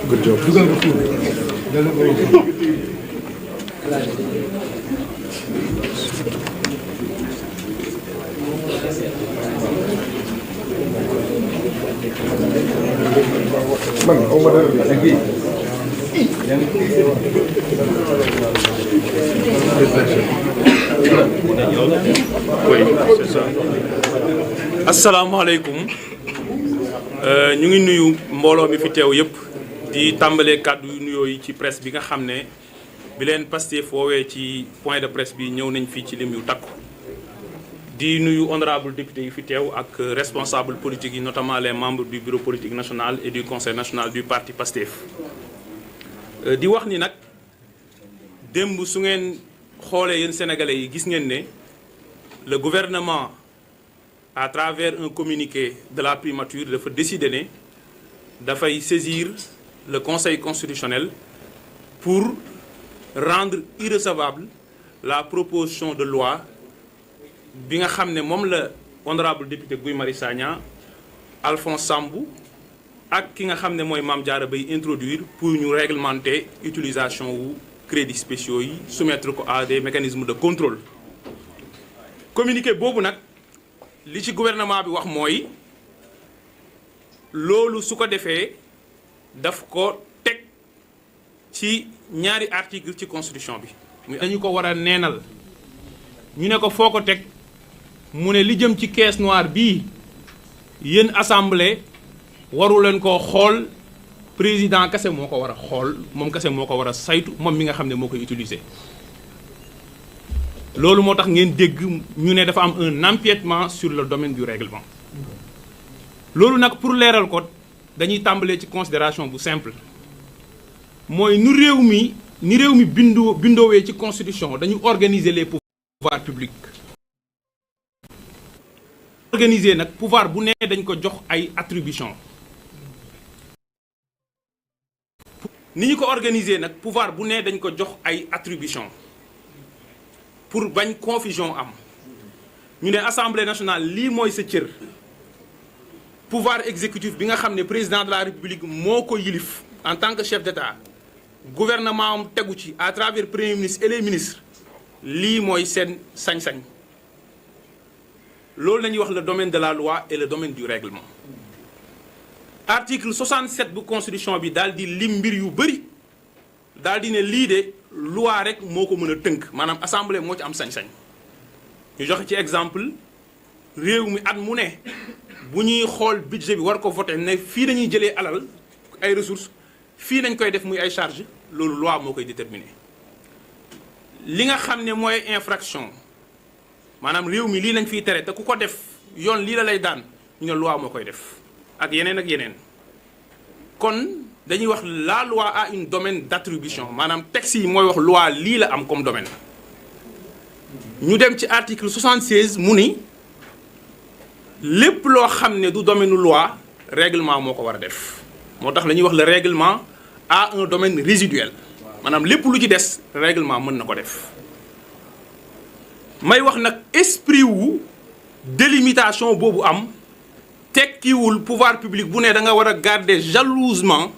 Good job. Man, over there, agree. Oui, c'est ça. asalaamaaleykum ñu ngi nuyu mbooloo mi fi teew yëpp di tàmbalee kàddu yu nuyoo yi ci presse bi nga xam ne bi leen Pastef woowee ci point de presse bi ñëw nañ fii ci lim yu takku. di nuyu honorable député yi fi teew ak responsable politique yi notamment les membres du bureau politique national et du conseil national du parti Pastef. di wax ni nag démb su ngeen xoolee yéen sénégalais yi gis ngeen ne le gouvernement à travers un communiqué de la primature dafa décider ne dafay saisir le conseil constitutionnel pour rendre irrecevable la proposition de loi bi nga xam ne moom la honorable député Guy Marius Sagna, Alphonse Sambou ak ki nga xam ne mooy Mame Diarra bay introduire pour ñu réglementer utilisation wu crédits spéciaux yi soumettre ko à des mécanismes de contrôle. Communiqué boobu nag li ci gouvernement bi wax mooy loolu su ko defee daf ko teg ci ñaari article ci constitution bi. muy dañu ko war a neenal ñu ne ko foo ko teg mu ne li jëm ci caisse noire bii yéen assemblée waru leen koo xool président kese moo ko war a xool moom kese moo ko war a saytu moom mi nga xam ne moo koy utiliser. loolu moo tax ngeen dégg ñu ne dafa am un empiètement sur le domaine du règlement loolu nag pour leeral ko dañuy tàmbalee ci considération bu simple mooy ni réew mi bindoowee ci constitution dañu organiser les pouvoirs publics. Organiser nag pouvoir bu ne dañ ko jox ay attribution ni ñu ko organiser nag pouvoir bu ne dañ ko jox ay attribution pour bañ confusion am ñu ne assemblée nationale lii mooy sa cër pouvoir exécutif bi nga xam ne président de la république moo ko yilif en tant que chef d'état gouvernement am tegu ci à travers premier ministre et les ministres lii mooy seen sañ-sañ loolu la ñuy wax le domaine de la loi et le domaine du règlement. Article 67 bu constitution bi daal di lim mbir yu bëri daal di ne lii de loi rek moo ko mën a tënk maanaam assemblée moo ci am sañ-sañ ñu joxe ci exemple réew mi at mu ne bu ñuy xool budget bi war ko voté ne fii nañuy jëlee alal ay ressources fii nañ koy def muy ay charges loolu loi moo koy déterminer. li nga xam ne mooy infraction maanaam réew mi lii lañ fiy tere te ku ko def yoon lii la lay daan ñu ne loi moo koy def ak yeneen ak yeneen kon dañuy wax la loi a une domaine d'attribution maanaam texte yi mooy wax loi lii la am comme domaine. ñu dem ci article 76 mu ni lépp loo xam ne du domaine loi règlement moo ko war a def moo tax la ñuy wax le règlement a un domaine résiduel maanaam lépp lu ci des règlement mën na ko def. may wax nag esprit wu délimitation boobu am tekkiwul pouvoir public bu ne da nga war a garder jalousement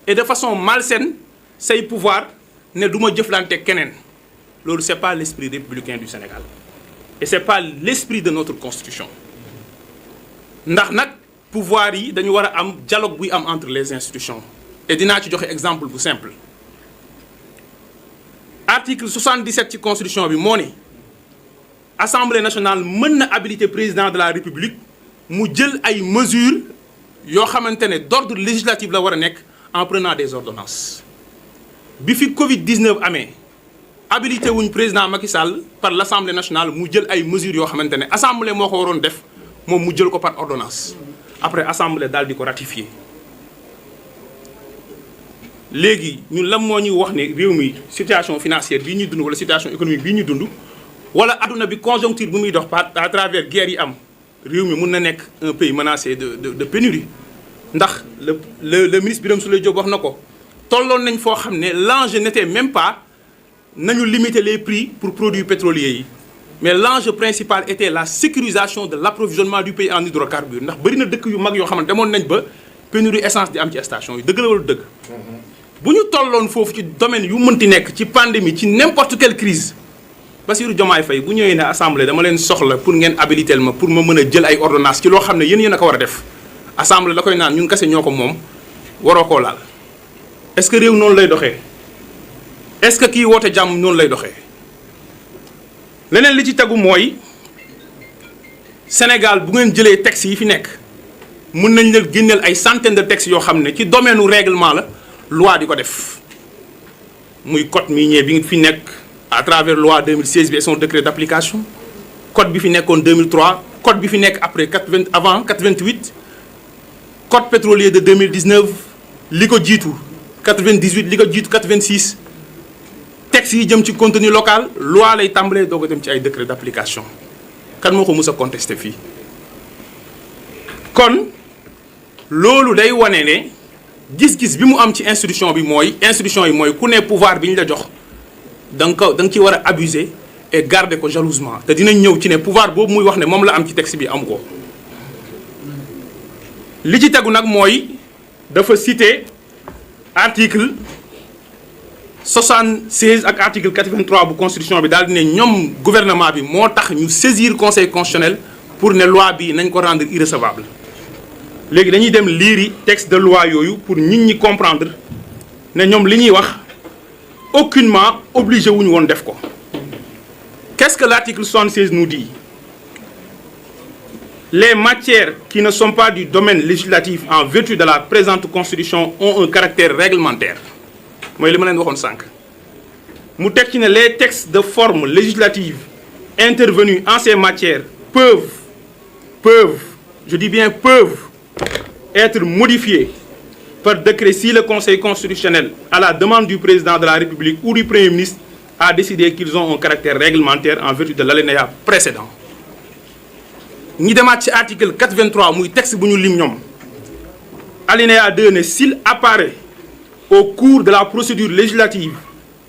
et de façon malsaine say pouvoir ne du ma jëflante keneen loolu c'est pas l'esprit républicain du Sénégal et c'est pas l'esprit de notre constitution ndax nag pouvoir yi dañu war a am dialogue buy am entre les institutions et dinaa ci joxe exemple bu simple. Article 77 ci constitution bi moo ne assemblée nationale mën na habiliter président de la république mu jël ay mesures yoo xamante ne d'ordre législatif la war a nekk en prenant des ordonnances bi fi Covid 19 amee habilité wuñ président Macky Sall par l'assemblée nationale mu jël ay mesures yoo xamante ne assemblée moo ko waroon def moom mu jël ko par ordonnance après assemblée daal di ko ratifier. léegi ñun lan moo ñuy wax ne réew mi situation financière bii ñuy dund wala situation économique bii ñuy dund wala adduna bi conjoncture bu muy dox à travers guerre yi am réew mi mun na nekk un pays menacé de pénurie ndax le ministre Birame Souleye Diop wax na ko tolloon nañ foo xam ne l'enjeu n'était même pas nañu limiter les prix pour produits pétroliers yi mais l'enjeu principal était la sécurisation de l'approvisionnement du pays en hydrocarbures ndax bëri na dëkk yu mag yoo xam ne demoon nañ ba pénurie essence di am ci station yi dëgg la wala dëgg bu ñu tolloon foofu ci domaine yu mënti nekk ci pandémie ci n'importe quelle crise Bassirou Diomaye Faye bu ñëwee ne assemblée dama leen soxla pour ngeen habiliter ma pour ma mën a jël ay ordonnances ci loo xam ne yéen a ko war a def assemblée da koy naan ñun kese ñoo ko moom waroo koo laal est-ce que réew noonu lay doxee est-ce que kii woote jàmm noonu lay doxee leneen li ci tegu mooy Sénégal bu ngeen jëlee textes yi fi nekk mën nañ leen génneel ay centaines de textes yoo xam ne ci domaine u règlement la loi di ko def muy code minier bi fi nekk à travers loi 2016 bi et son décret d'application code bi fi nekkoon 2003 code bi fi nekk après avant 88 code pétrolier de 2019 li ko jiitu 98 li ko jiitu 86 textes yi jëm ci contenu local loi lay tàmbalee doog a dem ci ay décret d'application kan moo ko mës a contesté fii kon loolu day wane ne gis-gis bi mu am ci institution yi mooy ku ne pouvoir bi ñu la jox da nga ci war a abuser et garder ko jalousement te dinañ ñëw ci ne pouvoir boobu muy wax ne moom la am ci texte bi amu ko li ci tegu nag mooy dafa citer article 76 ak article 83 bu constitution bi daal di ne ñoom gouvernement bi moo tax ñu saisir conseil constitutionnel pour ne loi bi nañ ko rendre irrecevable léegi dañuy dem liiri texte de loi yooyu pour nit ñi comprendre ne ñoom li ñuy wax aucunement obligé wuñu woon def ko. Qu'est-ce que l'article 76 nous dit? Les matières qui ne sont pas du domaine législatif en vertu de la présente constitution ont un caractère réglementaire mooy li ma leen waxoon sànq mu teg ci ne les textes de forme législative intervenus en ces matières peuvent je dis bien peuvent être modifiés par décret si le Conseil constitutionnel à la demande du président de la République ou du Premier ministre a décidé qu'ils ont un caractère réglementaire en vertu de l'alinéa précédent. ñi demaat ci article 83 muy texte bu ñu lim ñoom alinéa 2 ne s'il apparaît au cours de la procédure législative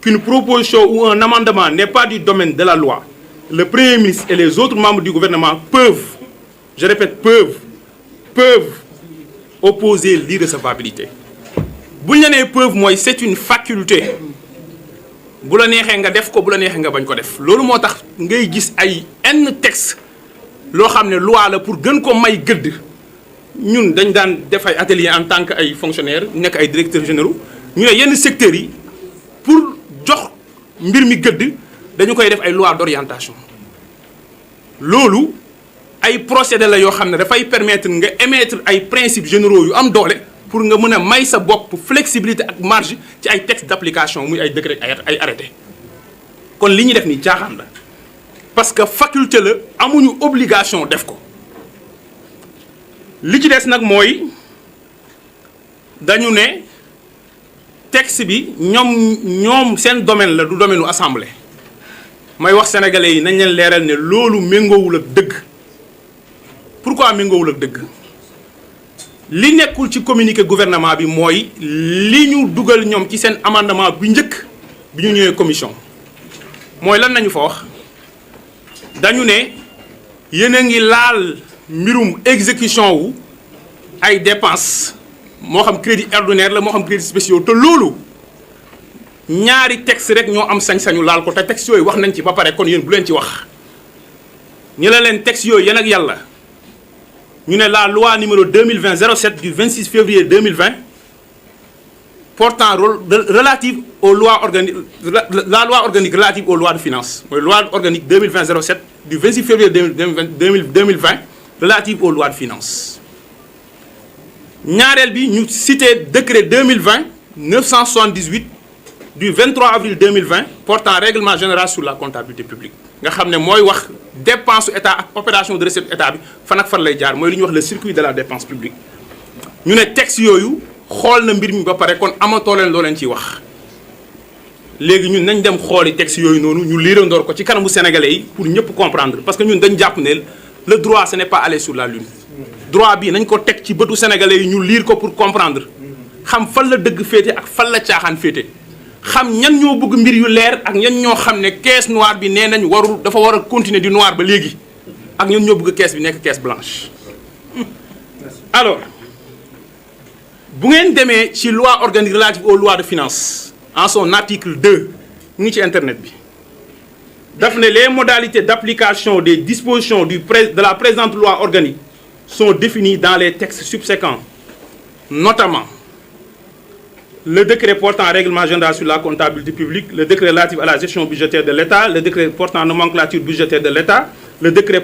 qu'une proposition ou un amendement n'est pas du domaine de la loi, le Premier ministre et les autres membres du gouvernement peuvent, je répète peuvent opposer l'irrecevabilité. bu ñu la nee peuvent mooy c'est une faculté bu la neexee nga def ko bu la neexee nga bañ ko def loolu moo tax ngay gis ay texte loo xam ne loi la pour gën ko may gëdd ñun dañ daan def ay atelier en tant que ay fonctionnaires nekk ay directeurs généraux ñu ne yenn secteurs yi pour jox mbir mi gëdd dañu koy def ay loi d'orientation loolu ay procédés la yoo xam ne dafay permettre nga émettre ay principes généraux yu am doole pour nga mën a may sa bopp flexibilité ak marge ci ay textes d'application muy ay décret ay arrêté kon li ñuy def ni caaxaan la parce que faculté la amuñu obligation def ko li ci des nag mooy dañu ne texte bi ñoom seen domaine la du domaine u assemblée may wax sénégalais yi nañ leen leeral ne loolu méngoowul ak dëgg pourquoi méngoowul ak dëgg li nekkul ci communiqué gouvernement bi mooy li ñu dugal ñoom ci seen amendement bu njëkk bi ñu ñëwee commission mooy lan nañu fa wax dañu ne yéen a ngi laal mbirum exécution wu ay dépenses moo xam crédit ordinaire la moo xam crédit spéciaux te loolu ñaari texte rek ñoo am sañ-sañu laal ko te texte yooyu wax nañ ci ba pare kon yéen bu leen ci wax ñu la leen texte yooyu yéen ak yàlla ñu ne la loi numéro 2020-07 du 26 février 2020 portant relative aux lois organiques la loi organique relative aux lois de finances mooy loi organique 2020-07 du 26 février 2020 relative aux lois de finances ñaareel bi ñu cité décret 2020-978 du 23 avril 2020 portant règlement général sur la comptabilité publique nga xam ne mooy wax dépense état ak opération de recette état bi fan ak fan lay jaar mooy li ñuy wax le circuit de la dépense publique ñu ne texte yooyu xool na mbir mi ba pare kon amatoo leen loo leen ciy wax léegi ñun nañ dem xooli texte yooyu noonu ñu liirandoor ko ci kanamu sénégalais yi pour ñëpp comprendre parce que ñun dañ jàpp ne le droit ce n'est pas aller sur la lune droit bi nañ ko teg ci bëtu sénégalais yi ñu liir ko pour comprendre xam fan la dëgg féete ak fan la caaxaan féete xam ñan ñoo bëgg mbir yu leer ak ñan ñoo xam ne caisse noire bi nee nañ warul dafa war a continuer di noir ba léegi ak ñan ñoo bëgg caisse bi nekk caisse blanche. alors bu ngeen demee ci loi organique relative aux lois de finances en son article 2 mu ngi ci internet bi daf ne les modalités d'application des dispositions de la présente loi organique sont définies dans les textes subséquents, notamment le décret portant règlement général sur la comptabilité publique, le décret relatif à la gestion budgétaire de l'État, le décret portant nomenclature budgétaire de l'État, le décret